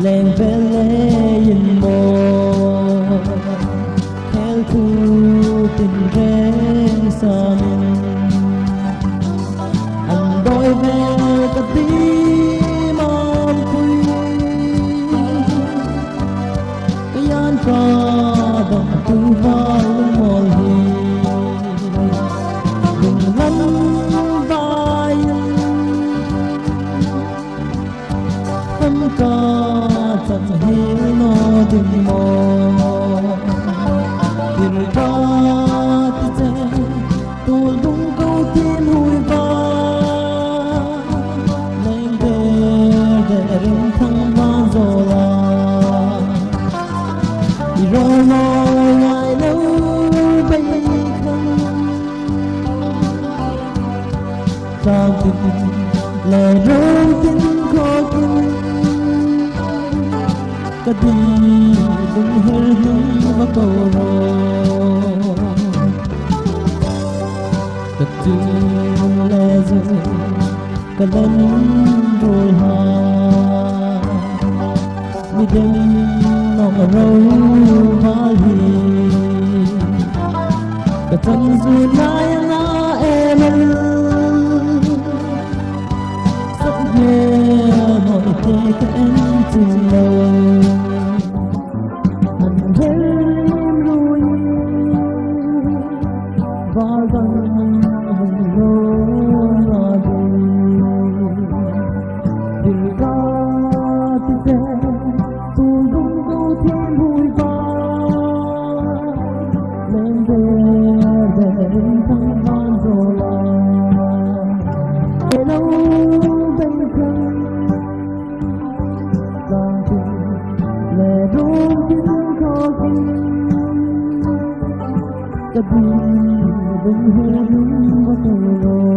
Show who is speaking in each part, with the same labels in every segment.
Speaker 1: lên về lên mồ theo khu tình ghé xa mình anh đôi về ta tim mong quy cái an ca đồng tu vai mòn hi đừng lăn vai tâm ca chẳng hề nó đừng mò tìm ra thì sẽ tôi đúng câu thiên hùi ba lên để rừng thăng ba rồi là đi rồi ngồi ngày lâu bay không sao tình lệ rơi tin khó tin kadi đừng hơi hứng và cầu rồi kadi lệ rơi cả lần rồi hà mi đêm nong râu mà hi cả thân dù nay na em rất nhẹ mọi thế các em tình lâu kadi đừng hơi hứng và cầu rồi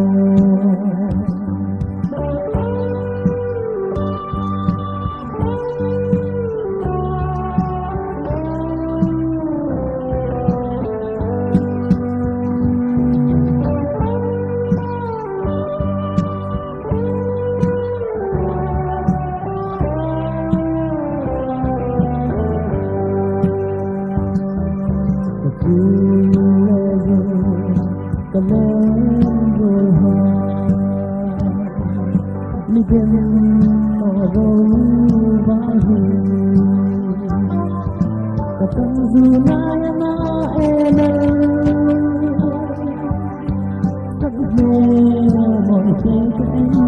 Speaker 1: cả lên rồi hà mi đêm nọ râu và hi cả tâm dù nay na em rất nhớ mọi thế các em